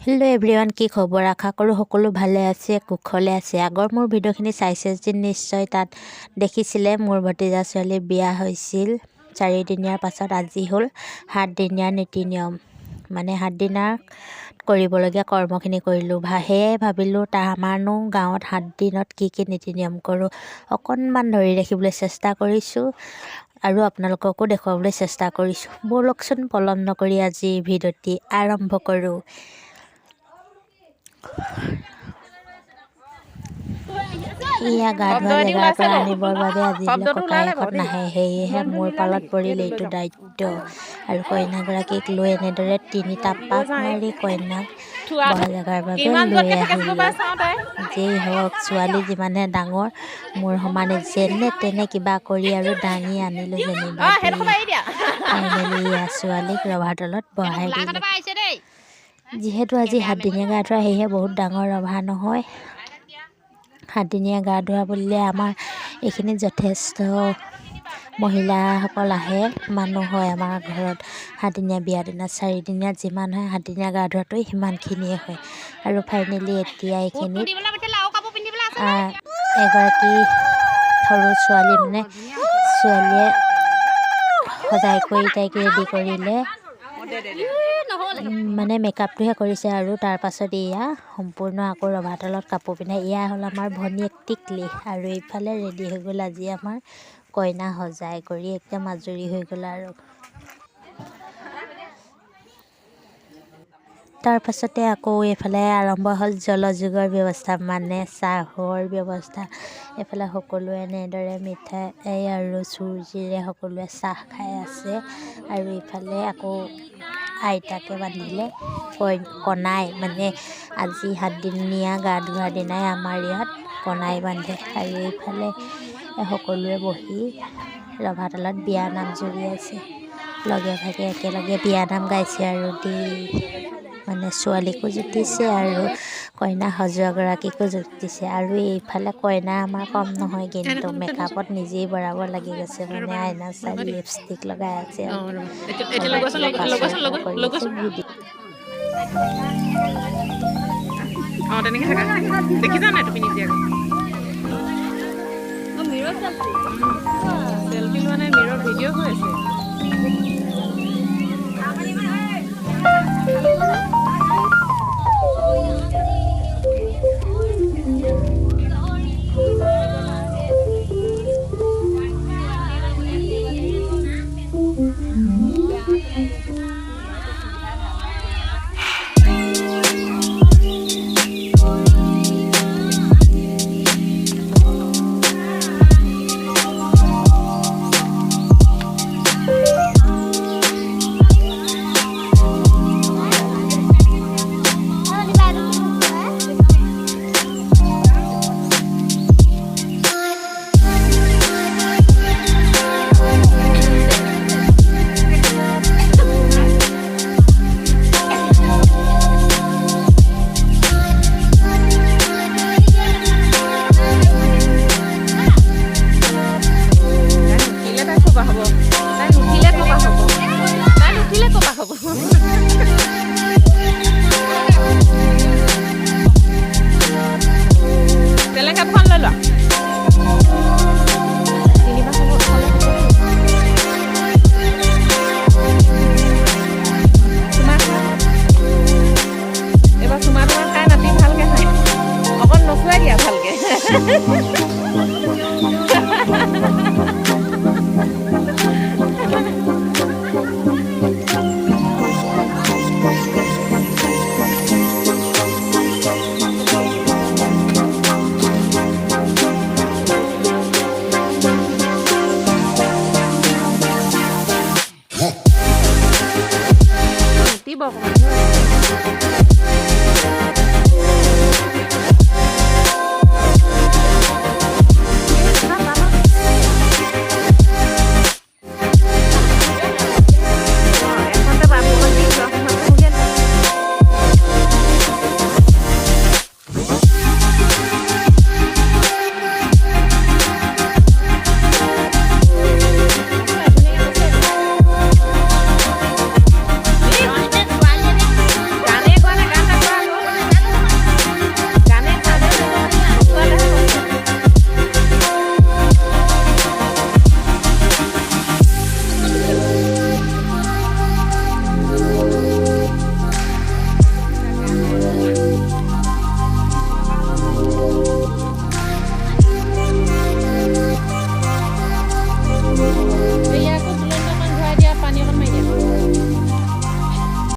Hello' everyone, কি খবৰ? আশা কৰোঁ সকলো ভালে আছে, কুশলে আছে। আগৰ মোৰ ভিডিঅ'খিনি চাইছে যদি নিশ্চয় তাত দেখিছিলে মোৰ ভতিজা ছোৱালী বিয়া হৈছিল 4 দিনীয়াৰ পাছত আজি হ'ল 7 দিনীয়া নীতি নিয়ম। মানে 7 দিনৰ কৰিবলগীয়া কৰ্মখিনি কৰিলোঁ। সেয়ে ভাবিলোঁ আমাৰনো গাঁৱত 7 দিনত কি নীতি নিয়ম কৰোঁ অকণমান ধৰি ৰাখিবলৈ চেষ্টা কৰিছোঁ আৰু আপোনালোককো দেখুৱাবলৈ চেষ্টা কৰিছোঁ। ব'লকচোন পলম নকৰি আজি ভিডিঅ'টি আৰম্ভ কৰোঁ। এয়া গা ধোৱা জেগাৰ পৰা আনিবৰ বাবে আজি বোলে ককায়েকহঁত নাহে, সেয়েহে মোৰ পালত পৰিল এইটো দায়িত্ব। আৰু কইনাগৰাকীক লৈ এনেদৰে 3টা পাক মাৰি কইনাক বহা জেগাৰ বাবে লৈ আহিলোঁ। যেই হওক ছোৱালী যিমানে ডাঙৰ মোৰ সমানে যেনে তেনে কিবা কৰি আৰু দাঙি আনিলোঁ যেনিবা। ফাইনেলি এয়া ছোৱালীক ৰভা তলত বহাই দিলোঁ। যিহেতু আজি 7 দিনীয়া গা ধোৱা, সেয়েহে বহুত ডাঙৰ ৰভা নহয়। 7 দিনীয়া গা ধোৱা বুলিলে আমাৰ এইখিনিত যথেষ্ট মহিলাসকল আহে, মানুহ হয় আমাৰ ঘৰত। 7 দিনীয়া বিয়া দিনা 4 দিনীয়া যিমান হয় 7 দিনীয়া গা ধোৱাটোৱে সিমানখিনিয়ে হয়। আৰু ফাইনেলি এতিয়া এইখিনিত এগৰাকী সৰু ছোৱালী ছোৱালীয়ে সজাই কৰি তাইক ৰেডি কৰিলে, মানে মেকআপটোহে কৰিছে। আৰু তাৰ পাছত এয়া সম্পূৰ্ণ আকৌ ৰভা তলত কাপোৰ পিন্ধাই, এয়া হ'ল আমাৰ ভনীয়েক টিকলি। আৰু এইফালে ৰেডি হৈ গ'ল আজি আমাৰ কইনা সজাই কৰি একদম আজৰি হৈ গ'ল। আৰু তাৰ পাছতে আকৌ এইফালে আৰম্ভ হ'ল জলযোগৰ ব্যৱস্থা, মানে চাহৰ ব্যৱস্থা। এইফালে সকলোৱে এনেদৰে মিঠাই আৰু চুজিৰে সকলোৱে চাহ খাই আছে। আৰু এইফালে আকৌ আইতাকে বান্ধিলে কণাই, মানে আজি 7 দিনীয়া গা ধোৱাৰ দিনাই আমাৰ ইয়াত কণাই বান্ধে। আৰু এইফালে সকলোৱে বহি ৰভাতলত বিয়ানাম জুৰি আছে, লগে ভাগে একেলগে বিয়ানাম গাইছে আৰু মানে ছোৱালীকো জুতিছে আৰু কইনা সজোৱাগৰাকীকো জুতিছে। আৰু এইফালে কইনা আমাৰ কম নহয়, কিন্তু মেকআপত নিজেই বৰাব লাগি গৈছে, মানে আইনা চাই লিপষ্টিক লগাই আছে। তেনেকে থাকা দেখিছা নাই তুমি নিজে? চেলফি লোৱা নাই, মিৰৰ ভিডিঅ' হৈ আছে।